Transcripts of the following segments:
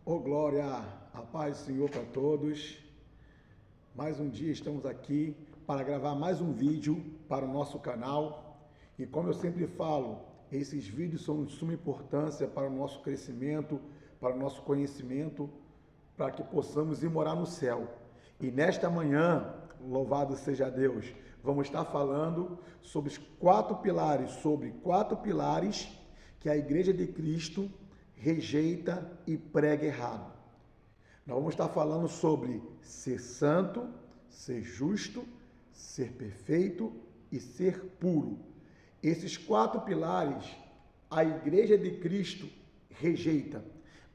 Oh, glória, a paz do Senhor para todos. Mais um dia estamos aqui para gravar mais um vídeo para o nosso canal. E como eu sempre falo, esses vídeos são de suma importância para o nosso crescimento, para o nosso conhecimento, para que possamos ir morar no céu. E nesta manhã, louvado seja Deus, vamos estar falando sobre quatro pilares que a Igreja de Cristo rejeita e prega errado. Nós vamos estar falando sobre ser santo, ser justo, ser perfeito e ser puro. Esses quatro pilares a Igreja de Cristo rejeita.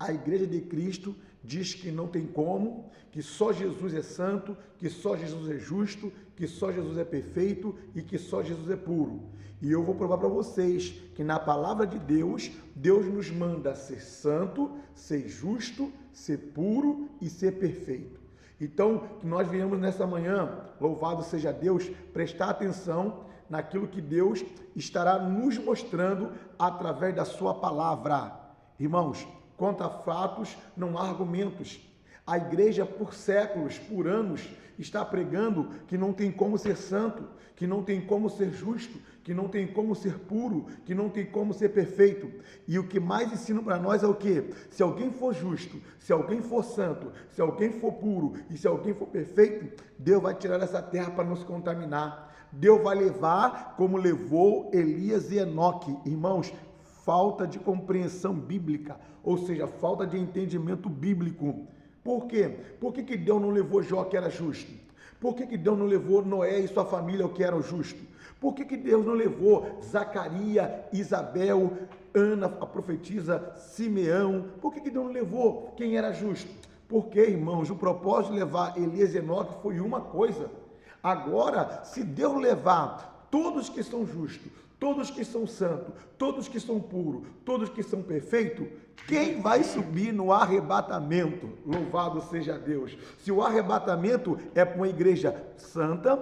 A Igreja de Cristo diz que não tem como, que só Jesus é santo, que só Jesus é justo, que só Jesus é perfeito e que só Jesus é puro. E eu vou provar para vocês que na palavra de Deus, Deus nos manda ser santo, ser justo, ser puro e ser perfeito. Então, que nós venhamos nessa manhã, louvado seja Deus, prestar atenção naquilo que Deus estará nos mostrando através da sua palavra. Irmãos, quanto a fatos, não há argumentos. A igreja, por séculos, por anos, está pregando que não tem como ser santo, que não tem como ser justo, que não tem como ser puro, que não tem como ser perfeito. E o que mais ensina para nós é o quê? Se alguém for justo, se alguém for santo, se alguém for puro e se alguém for perfeito, Deus vai tirar essa terra para nos contaminar. Deus vai levar como levou Elias e Enoque. Irmãos, falta de compreensão bíblica, ou seja, falta de entendimento bíblico. Por quê? Por que Deus não levou Jó, que era justo? Por que Deus não levou Noé e sua família, o que era justo? Por que Deus não levou Zacarias, Isabel, Ana, a profetisa, Simeão? Por que Deus não levou quem era justo? Porque, irmãos, o propósito de levar Elias e Enoque foi uma coisa. Agora, se Deus levar todos que são justos, todos que são santos, todos que são puros, todos que são perfeitos, quem vai subir no arrebatamento? Louvado seja Deus. Se o arrebatamento é para uma igreja santa,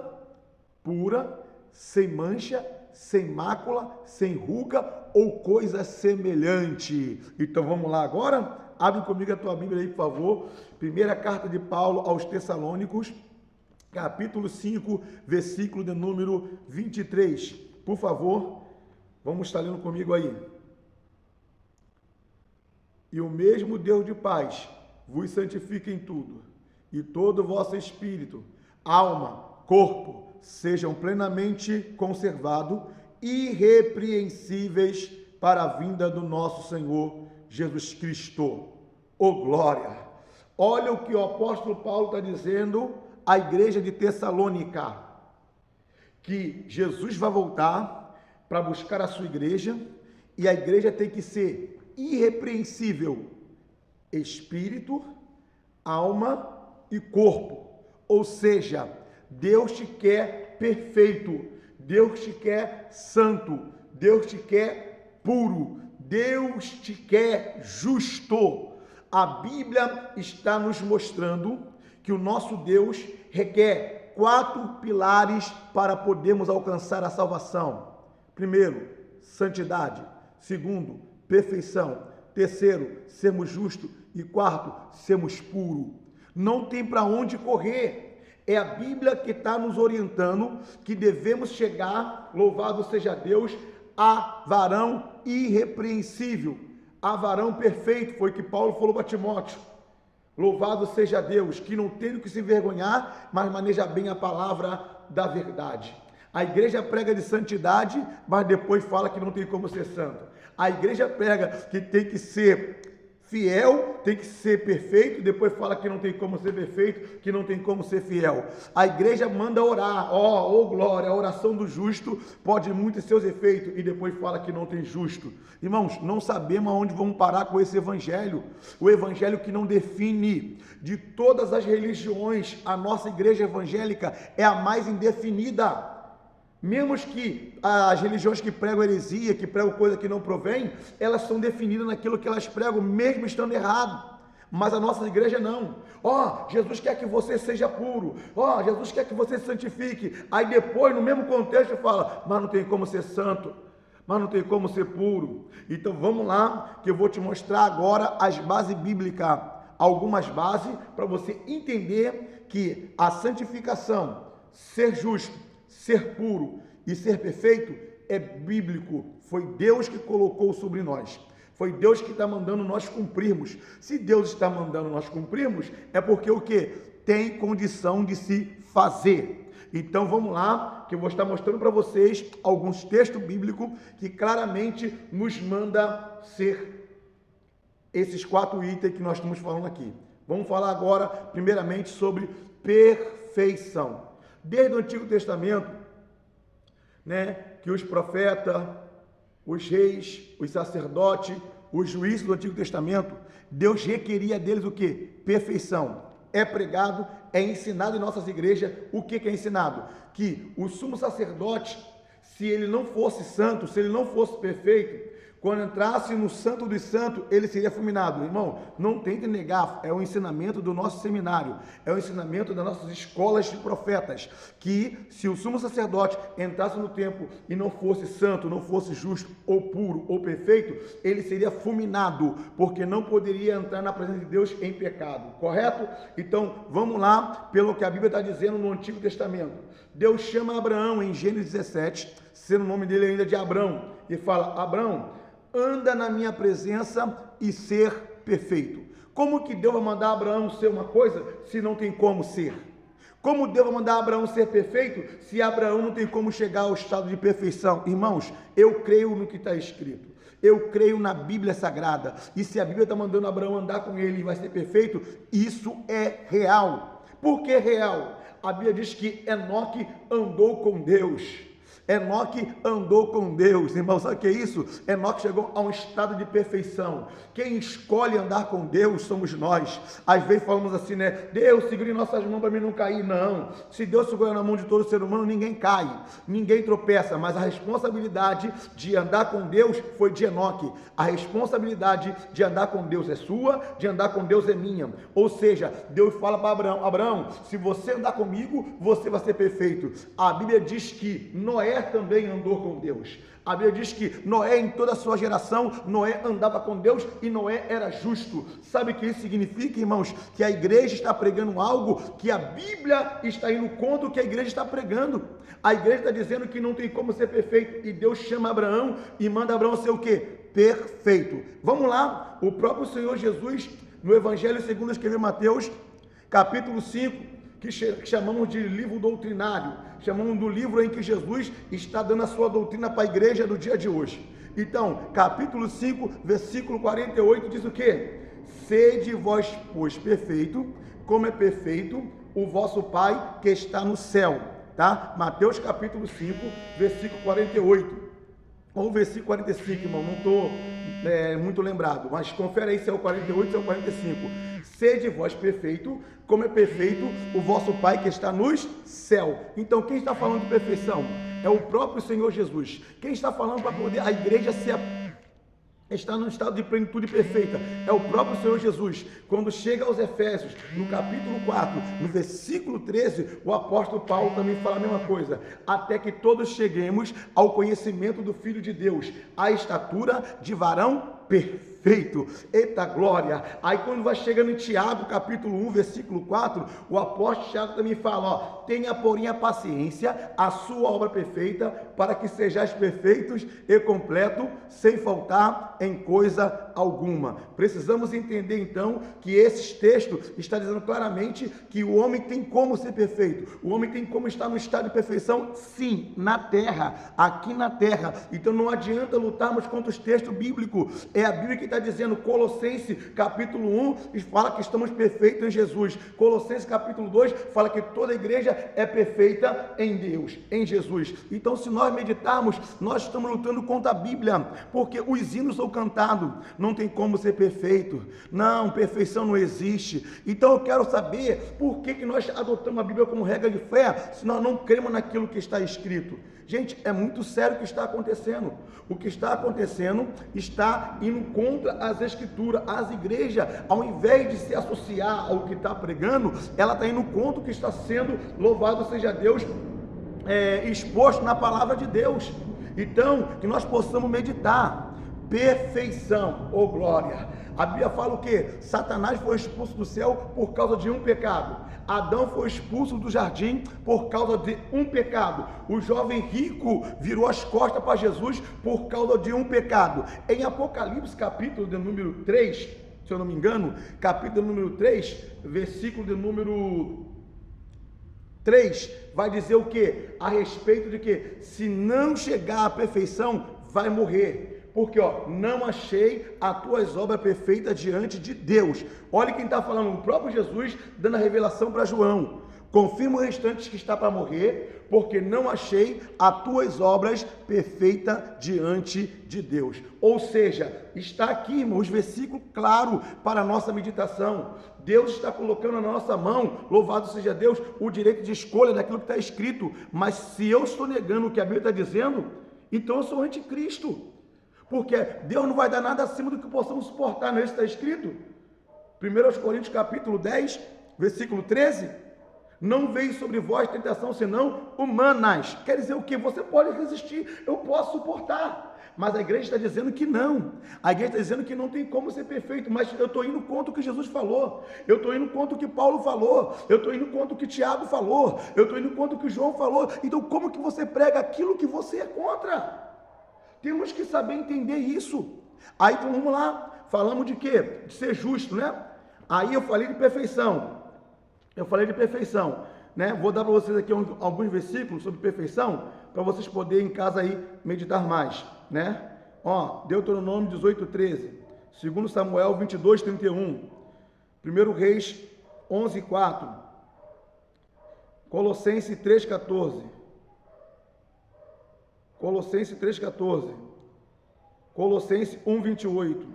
pura, sem mancha, sem mácula, sem ruga ou coisa semelhante. Então vamos lá agora? Abre comigo a tua Bíblia aí, por favor. Primeira carta de Paulo aos Tessalônicos, capítulo 5, versículo de número 23. Por favor, vamos estar lendo comigo aí. E o mesmo Deus de paz vos santifique em tudo, e todo o vosso espírito, alma, corpo, sejam plenamente conservados, irrepreensíveis para a vinda do nosso Senhor Jesus Cristo. Oh glória! Olha o que o apóstolo Paulo está dizendo à igreja de Tessalônica, que Jesus vai voltar para buscar a sua igreja, e a igreja tem que ser irrepreensível, espírito, alma e corpo. Ou seja, Deus te quer perfeito, Deus te quer santo, Deus te quer puro, Deus te quer justo. A Bíblia está nos mostrando que o nosso Deus requer quatro pilares para podermos alcançar a salvação. Primeiro, santidade. Segundo, perfeição. Terceiro, sermos justos. E quarto, sermos puros. Não tem para onde correr. É a Bíblia que está nos orientando que devemos chegar, louvado seja Deus, a varão irrepreensível, a varão perfeito. Foi o que Paulo falou para Timóteo. Louvado seja Deus, que não tem o que se envergonhar, mas maneja bem a palavra da verdade. A igreja prega de santidade, mas depois fala que não tem como ser santo. A igreja prega que tem que ser fiel, tem que ser perfeito, depois fala que não tem como ser perfeito, que não tem como ser fiel. A igreja manda orar, glória, a oração do justo pode muito seus efeitos, e depois fala que não tem justo. Irmãos, não sabemos aonde vamos parar com esse evangelho, o evangelho que não define. De todas as religiões, a nossa igreja evangélica é a mais indefinida. Mesmo que as religiões que pregam heresia, que pregam coisa que não provém, elas são definidas naquilo que elas pregam, mesmo estando errado. Mas a nossa igreja não. Jesus quer que você seja puro. Jesus quer que você se santifique. Aí depois, no mesmo contexto, fala, mas não tem como ser santo. mas não tem como ser puro. Então vamos lá, que eu vou te mostrar agora as bases bíblicas algumas bases para você entender que a santificação, ser justo, ser puro e ser perfeito é bíblico. Foi Deus que colocou sobre nós. Foi Deus que está mandando nós cumprirmos. Se Deus está mandando nós cumprirmos, é porque o quê? Tem condição de se fazer. Então vamos lá, que eu vou estar mostrando para vocês alguns textos bíblicos que claramente nos manda ser esses 4 itens que nós estamos falando aqui. Vamos falar agora, primeiramente, sobre perfeição. Desde o Antigo Testamento, que os profetas, os reis, os sacerdotes, os juízes do Antigo Testamento, Deus requeria deles o quê? Perfeição. É pregado, é ensinado em nossas igrejas. O que é ensinado? Que o sumo sacerdote, se ele não fosse santo, se ele não fosse perfeito, quando entrasse no Santo dos Santos, ele seria fulminado. Irmão, não tente negar, é o ensinamento do nosso seminário, é o ensinamento das nossas escolas de profetas, que se o sumo sacerdote entrasse no templo e não fosse santo, não fosse justo, ou puro, ou perfeito, ele seria fulminado, porque não poderia entrar na presença de Deus em pecado, correto? Então, vamos lá, pelo que a Bíblia está dizendo no Antigo Testamento. Deus chama Abraão em Gênesis 17, sendo o nome dele ainda de Abrão, e fala: Abrão, anda na minha presença e ser perfeito. Como que Deus vai mandar Abraão ser uma coisa se não tem como ser? Como Deus vai mandar Abraão ser perfeito se Abraão não tem como chegar ao estado de perfeição? Irmãos, eu creio no que está escrito. Eu creio na Bíblia Sagrada. E se a Bíblia está mandando Abraão andar com ele e vai ser perfeito, isso é real. Por que real? A Bíblia diz que Enoque andou com Deus. Enoque andou com Deus, irmão, sabe o que é isso? Enoque chegou a um estado de perfeição. Quem escolhe andar com Deus somos nós. Às vezes falamos assim, Deus segura em nossas mãos para mim não cair. Não, se Deus segura na mão de todo ser humano, ninguém cai, ninguém tropeça, mas a responsabilidade de andar com Deus foi de Enoque. A responsabilidade de andar com Deus é sua, de andar com Deus é minha. Ou seja, Deus fala para Abraão: Abraão, se você andar comigo, você vai ser perfeito. A Bíblia diz que Noé também andou com Deus. A Bíblia diz que Noé, em toda a sua geração, Noé andava com Deus e Noé era justo. Sabe o que isso significa, irmãos? Que a igreja está pregando algo que a Bíblia está indo contra o que a igreja está pregando. A igreja está dizendo que não tem como ser perfeito, e Deus chama Abraão e manda Abraão ser o quê? Perfeito. Vamos lá, o próprio Senhor Jesus, no Evangelho segundo escreveu Mateus, capítulo 5, que chamamos de livro doutrinário, chamamos do livro em que Jesus está dando a sua doutrina para a igreja do dia de hoje. Então, capítulo 5, versículo 48, diz o quê? Sede vós, pois, perfeito, como é perfeito o vosso Pai que está no céu, tá? Mateus capítulo 5, versículo 48, ou versículo 45, irmão, não estou muito lembrado, mas confere aí se é o 48 ou se é o 45. Sede vós perfeito, como é perfeito o vosso Pai que está nos céus. Então, quem está falando de perfeição? É o próprio Senhor Jesus. Quem está falando para poder a igreja estar num estado de plenitude perfeita? É o próprio Senhor Jesus. Quando chega aos Efésios, no capítulo 4, no versículo 13, o apóstolo Paulo também fala a mesma coisa: até que todos cheguemos ao conhecimento do Filho de Deus, à estatura de varão perfeito. Eita glória! Aí quando vai chegando em Tiago, capítulo 1, versículo 4, o apóstolo Tiago também fala, tenha porém a paciência, a sua obra perfeita, para que sejais perfeitos e completos, sem faltar em coisa alguma. Precisamos entender então que esses textos estão dizendo claramente que o homem tem como ser perfeito, o homem tem como estar no estado de perfeição, sim, na terra, aqui na terra. Então não adianta lutarmos contra os textos bíblicos. É a Bíblia que está dizendo, Colossenses capítulo 1, fala que estamos perfeitos em Jesus. Colossenses capítulo 2, fala que toda a igreja é perfeita em Deus, em Jesus. Então, se nós meditarmos, nós estamos lutando contra a Bíblia, porque os hinos são cantados, não tem como ser perfeito. Não, perfeição não existe. Então, eu quero saber por que nós adotamos a Bíblia como regra de fé, se nós não cremos naquilo que está escrito. Gente, é muito sério o que está acontecendo. O que está acontecendo está indo contra as escrituras. As igrejas, ao invés de se associar ao que está pregando, ela está indo contra o que está sendo, louvado seja Deus, exposto na palavra de Deus. Então, que nós possamos meditar. Perfeição, oh glória! A Bíblia fala o quê? Satanás foi expulso do céu por causa de um pecado. Adão foi expulso do jardim por causa de um pecado. O jovem rico virou as costas para Jesus por causa de um pecado. Em Apocalipse, capítulo de número 3, se eu não me engano, capítulo número 3, versículo de número 3, vai dizer o quê? A respeito de que se não chegar à perfeição, vai morrer. Porque, não achei as tuas obras perfeitas diante de Deus. Olha quem está falando, o próprio Jesus, dando a revelação para João. Confirma o restante que está para morrer, porque não achei as tuas obras perfeitas diante de Deus. Ou seja, está aqui, irmãos, versículo claro para a nossa meditação. Deus está colocando na nossa mão, louvado seja Deus, o direito de escolha daquilo que está escrito. Mas se eu estou negando o que a Bíblia está dizendo, então eu sou anticristo. Porque Deus não vai dar nada acima do que possamos suportar, não é isso que está escrito? 1 Coríntios capítulo 10, versículo 13, não veio sobre vós tentação senão humanas. Quer dizer o quê? Você pode resistir, eu posso suportar. Mas a igreja está dizendo que não. A igreja está dizendo que não tem como ser perfeito. Mas eu estou indo contra o que Jesus falou. Eu estou indo contra o que Paulo falou. Eu estou indo contra o que Tiago falou. Eu estou indo contra o que João falou. Então como que você prega aquilo que você é contra? Temos que saber entender isso. Aí então, vamos lá, falamos de quê? De ser justo, né? Aí eu falei de perfeição. Né? Vou dar para vocês aqui alguns versículos sobre perfeição, para vocês poderem em casa aí meditar mais, né? Deuteronômio 18:13, 2 Samuel 22:31, 1 Reis 11:4, Colossenses 3:14, Colossenses 3:14, Colossenses 1:28,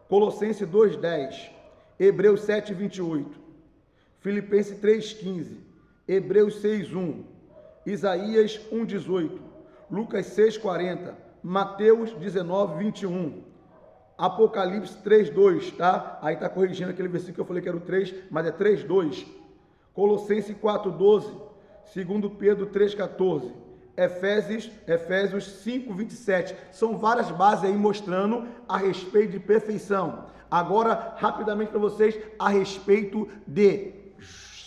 Colossenses 2:10, Hebreus 7:28, Filipenses 3:15, Hebreus 6:1, Isaías 1:18, Lucas 6:40, Mateus 19:21, Apocalipse 3:2, tá? Aí tá corrigindo aquele versículo que eu falei que era o 3, mas é 3:2, Colossenses 4:12, 2 Pedro 3:14, Efésios 5:27, são várias bases aí mostrando a respeito de perfeição. Agora, rapidamente para vocês, a respeito de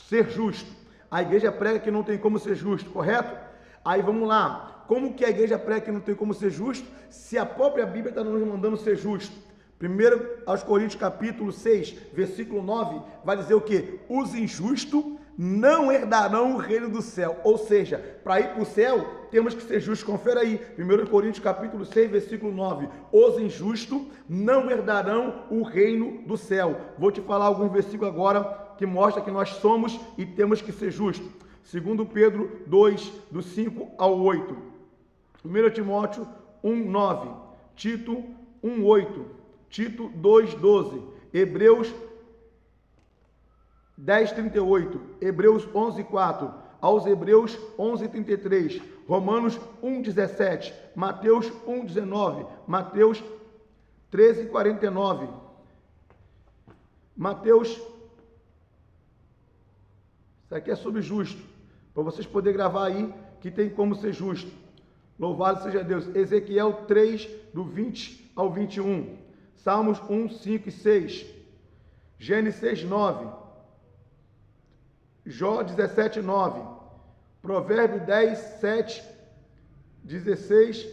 ser justo. A igreja prega que não tem como ser justo, correto? Aí vamos lá, como que a igreja prega que não tem como ser justo, se a própria Bíblia está nos mandando ser justo? 1 aos Coríntios capítulo 6, versículo 9, vai dizer o quê? Os injustos não herdarão o reino do céu. Ou seja, para ir para o céu, temos que ser justos. Confere aí, 1 Coríntios capítulo 6, versículo 9. Os injustos não herdarão o reino do céu. Vou te falar alguns versículos agora que mostram que nós somos e temos que ser justos. 2 Pedro 2, do 5 ao 8. 1 Timóteo 1, 9. Tito 1, 8. Tito 2, 12. Hebreus 10:38, Hebreus 11:4, aos Hebreus 11:33, Romanos 1:17, Mateus 1:19, Mateus 13:49, Mateus, isso aqui é sobre justo, para vocês poderem gravar aí, que tem como ser justo. Louvado seja Deus. Ezequiel 3, do 20 ao 21, Salmos 1, 5 e 6, Gênesis 6, 9, Jó 17, 9, Provérbio 10, 7, 16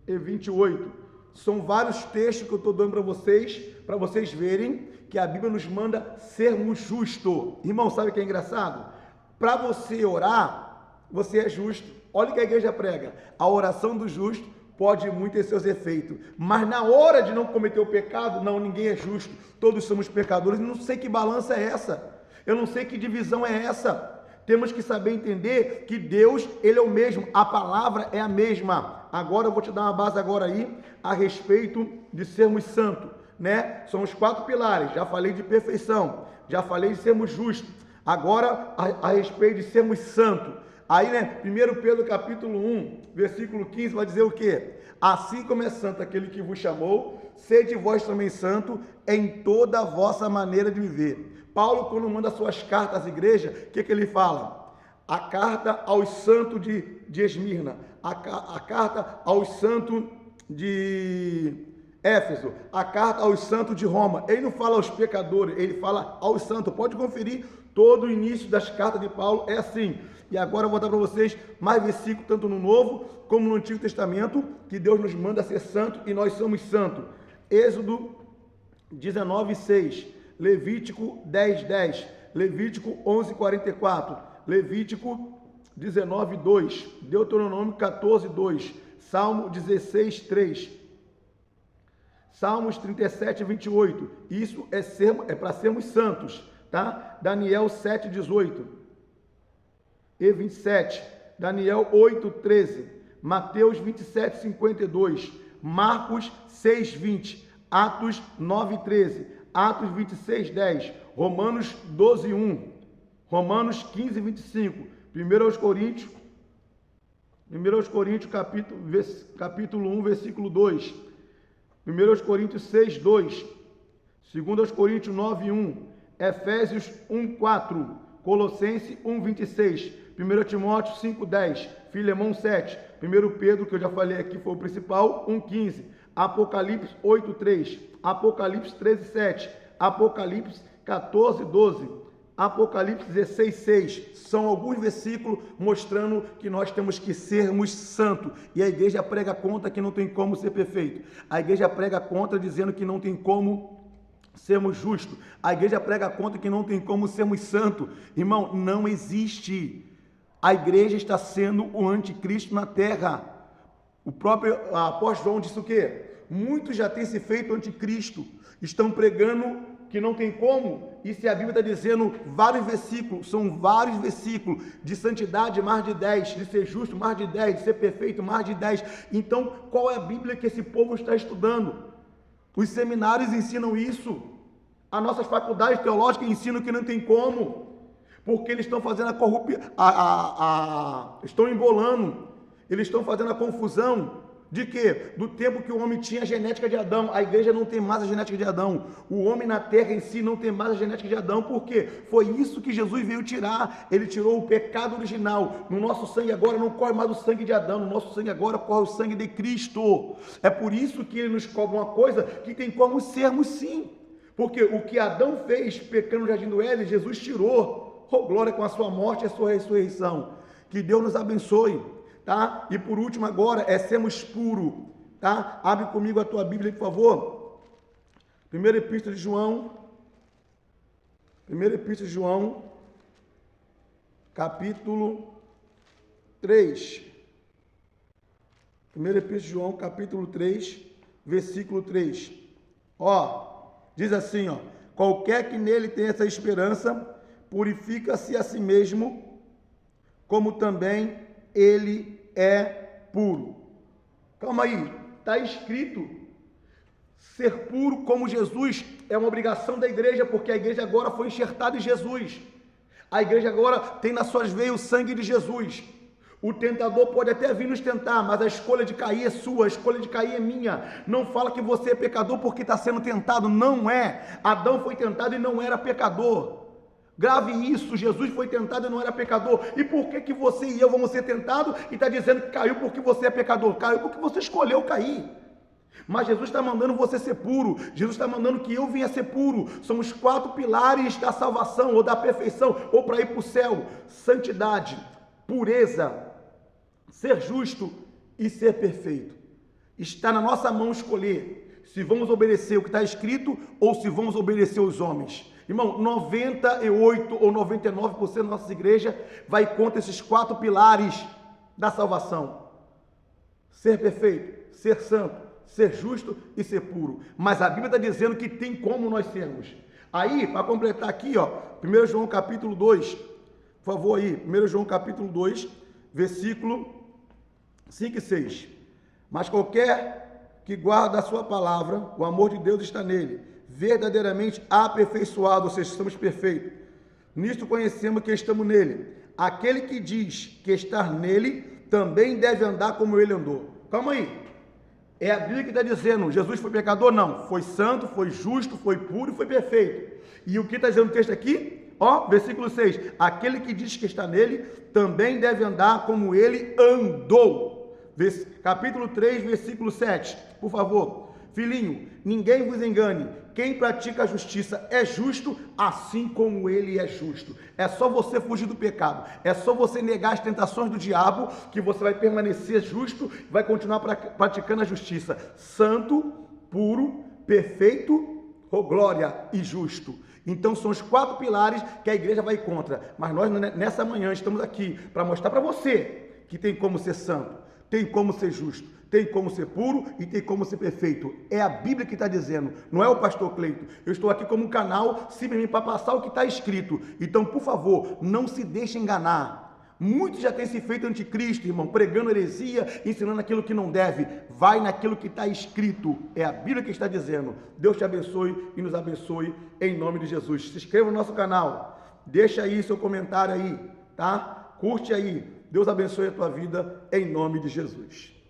e 28. São vários textos que eu estou dando para vocês verem que a Bíblia nos manda sermos justos. Irmão, sabe o que é engraçado? Para você orar, você é justo. Olha o que a igreja prega. A oração do justo pode muito ter seus efeitos. Mas na hora de não cometer o pecado, não, ninguém é justo. Todos somos pecadores. Não sei que balança é essa. Eu não sei que divisão é essa. Temos que saber entender que Deus, Ele é o mesmo, a palavra é a mesma. Agora eu vou te dar uma base agora aí, a respeito de sermos santos, né? São os 4 pilares, já falei de perfeição, já falei de sermos justos. Agora, a respeito de sermos santos. Aí, né, 1 Pedro capítulo 1, versículo 15, vai dizer o quê? Assim como é santo aquele que vos chamou, sede vós também santo em toda a vossa maneira de viver. Paulo, quando manda suas cartas às igrejas, o que ele fala? A carta aos santos de Esmirna, a carta aos santos de Éfeso, a carta aos santos de Roma. Ele não fala aos pecadores, ele fala aos santos. Pode conferir, todo o início das cartas de Paulo é assim. E agora eu vou dar para vocês mais versículos, tanto no Novo como no Antigo Testamento, que Deus nos manda ser santo e nós somos santos. Êxodo 19:6, Levítico 10:10, Levítico 11:44, Levítico 19:2, Deuteronômio 14:2, Salmo 16:3, Salmos 37:28. Isso é para sermos santos, tá? Daniel 7:18 e 27, Daniel 8:13, Mateus 27:52, Marcos 6:20, Atos 9:13, Atos 26:10, Romanos 12:1, Romanos 15:25, 1 Coríntios capítulo 1, versículo 2, 1 Coríntios 6:2, 2 Coríntios 9:1, Efésios 1:4, Colossenses 1:26, 1 Timóteo 5:10, Filemão 7, 1 Pedro, que eu já falei aqui, foi o principal, 1:15, Apocalipse 8:3, Apocalipse 13:7, Apocalipse 14:12, Apocalipse 16:6. São alguns versículos mostrando que nós temos que sermos santos. E a igreja prega contra que não tem como ser perfeito. A igreja prega contra dizendo que não tem como sermos justos. A igreja prega contra que não tem como sermos santos. Irmão, não existe. A igreja está sendo o anticristo na terra. O próprio apóstolo João disse o quê? Muitos já têm se feito anticristo. Estão pregando que não tem como. E se a Bíblia está dizendo vários versículos, são vários versículos, de santidade mais de 10, de ser justo mais de 10, de ser perfeito mais de 10. Então, qual é a Bíblia que esse povo está estudando? Os seminários ensinam isso. As nossas faculdades teológicas ensinam que não tem como. Porque eles estão fazendo a corrupção, estão embolando, eles estão fazendo a confusão de quê? Do tempo que o homem tinha a genética de Adão. A igreja não tem mais a genética de Adão. O homem na terra em si não tem mais a genética de Adão. Por quê? Foi isso que Jesus veio tirar. Ele tirou o pecado original. No nosso sangue agora não corre mais o sangue de Adão. No nosso sangue agora corre o sangue de Cristo. É por isso que ele nos cobra uma coisa que tem como sermos sim. Porque o que Adão fez pecando no jardim do Éden, Jesus tirou. Oh, glória com a sua morte e a sua ressurreição. Que Deus nos abençoe. Tá? E por último agora é sermos puros, tá? Abre comigo a tua Bíblia, por favor. Primeira Epístola de João, capítulo 3. Primeira Epístola de João, capítulo 3, versículo 3. Diz assim, qualquer que nele tenha essa esperança, purifica-se a si mesmo, como também ele é puro. Calma aí, está escrito, ser puro como Jesus é uma obrigação da igreja, porque a igreja agora foi enxertada em Jesus. A igreja agora tem nas suas veias o sangue de Jesus. O tentador pode até vir nos tentar, mas a escolha de cair é sua, a escolha de cair é minha. Não fala que você é pecador porque está sendo tentado, não é. Adão foi tentado e não era pecador. Grave isso, Jesus foi tentado e não era pecador. E por que você e eu vamos ser tentados e está dizendo que caiu porque você é pecador? Caiu porque você escolheu cair. Mas Jesus está mandando você ser puro. Jesus está mandando que eu venha ser puro. São os 4 pilares da salvação ou da perfeição ou para ir para o céu: santidade, pureza, ser justo e ser perfeito. Está na nossa mão escolher se vamos obedecer o que está escrito ou se vamos obedecer os homens. Irmão, 98 ou 99% da nossa igreja vai contra esses 4 pilares da salvação: ser perfeito, ser santo, ser justo e ser puro. Mas a Bíblia está dizendo que tem como nós sermos. Aí, para completar aqui, 1 João capítulo 2, por favor aí, 1 João capítulo 2, versículo 5 e 6. Mas qualquer que guarda a sua palavra, o amor de Deus está nele, verdadeiramente aperfeiçoado, ou seja, estamos perfeitos. Nisto conhecemos que estamos nele. Aquele que diz que está nele, também deve andar como ele andou. Calma aí. É a Bíblia que está dizendo, Jesus foi pecador? Não. Foi santo, foi justo, foi puro e foi perfeito. E o que está dizendo o texto aqui? Versículo 6. Aquele que diz que está nele, também deve andar como ele andou. Capítulo 3, versículo 7. Por favor. Filhinho, ninguém vos engane. Quem pratica a justiça é justo, assim como ele é justo. É só você fugir do pecado. É só você negar as tentações do diabo que você vai permanecer justo, vai continuar praticando a justiça. Santo, puro, perfeito, glória e justo. Então são os 4 pilares que a igreja vai contra. Mas nós nessa manhã estamos aqui para mostrar para você que tem como ser santo, tem como ser justo, tem como ser puro e tem como ser perfeito. É a Bíblia que está dizendo, não é o pastor Cleito. Eu estou aqui como um canal simplesmente para passar o que está escrito. Então, por favor, não se deixe enganar. Muitos já têm se feito anticristo, irmão, pregando heresia, ensinando aquilo que não deve. Vai naquilo que está escrito. É a Bíblia que está dizendo. Deus te abençoe e nos abençoe em nome de Jesus. Se inscreva no nosso canal. Deixa aí seu comentário aí, tá? Curte aí. Deus abençoe a tua vida em nome de Jesus.